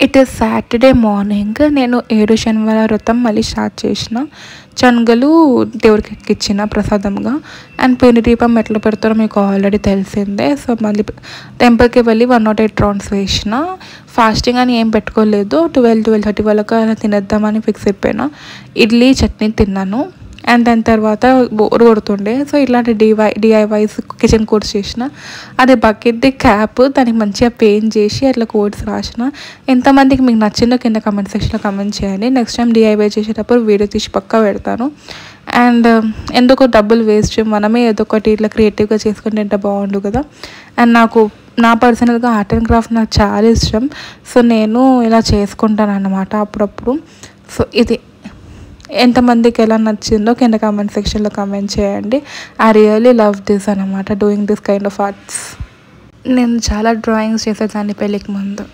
It is Saturday morning. నేను 7 శనివార వ్రతం మళ్ళీ స్టార్ట్ చేసిన. శనగలు దేవుడికి ఎక్కిచ్చిన ప్రసాదంగా. అండ్ పిండి దీపం ఎట్లా పెడతారో మీకు ఆల్రెడీ తెలిసిందే. సో మళ్ళీ టెంపుల్కి వెళ్ళి 108 రౌండ్స్ వేసిన. ఫాస్టింగ్ అని ఏం పెట్టుకోలేదు. 12-12:30 వరకు అలా తినేద్దామని ఫిక్స్ అయిపోయినా. ఇడ్లీ చట్నీ తిన్నాను. అండ్ దాని తర్వాత బోర్ కొడుతుండే. సో ఇట్లాంటి డిఐవైస్ కిచెన్ కోర్స్ చేసిన. అది బకెట్ది క్యాప్ దానికి మంచిగా పెయింట్ చేసి అట్లా కోడ్స్ రాసిన. ఎంతమందికి మీకు నచ్చిందో కింద కమెంట్ సెక్షన్లో కమెంట్ చేయండి. నెక్స్ట్ టైం డిఐవై చేసేటప్పుడు వీడియో తీసి పక్కా పెడతాను. అండ్ ఎందుకో డబ్బులు వేస్ట్, మనమే ఏదో ఒకటి ఇట్లా క్రియేటివ్గా చేసుకుంటే ఎంత బాగుండు కదా. అండ్ నా పర్సనల్గా ఆర్ట్ అండ్ క్రాఫ్ట్ నాకు చాలా ఇష్టం. సో నేను ఇలా చేసుకుంటాను అన్నమాట అప్పుడప్పుడు. సో ఇది ఎంతమందికి ఎలా నచ్చిందో కింద కామెంట్ సెక్షన్లో కామెంట్ చేయండి. ఐ రియల్లీ లవ్ దిస్ అనమాట, doing this kind of arts. నేను చాలా డ్రాయింగ్స్ చేసేదాన్ని పెళ్ళికి ముందు.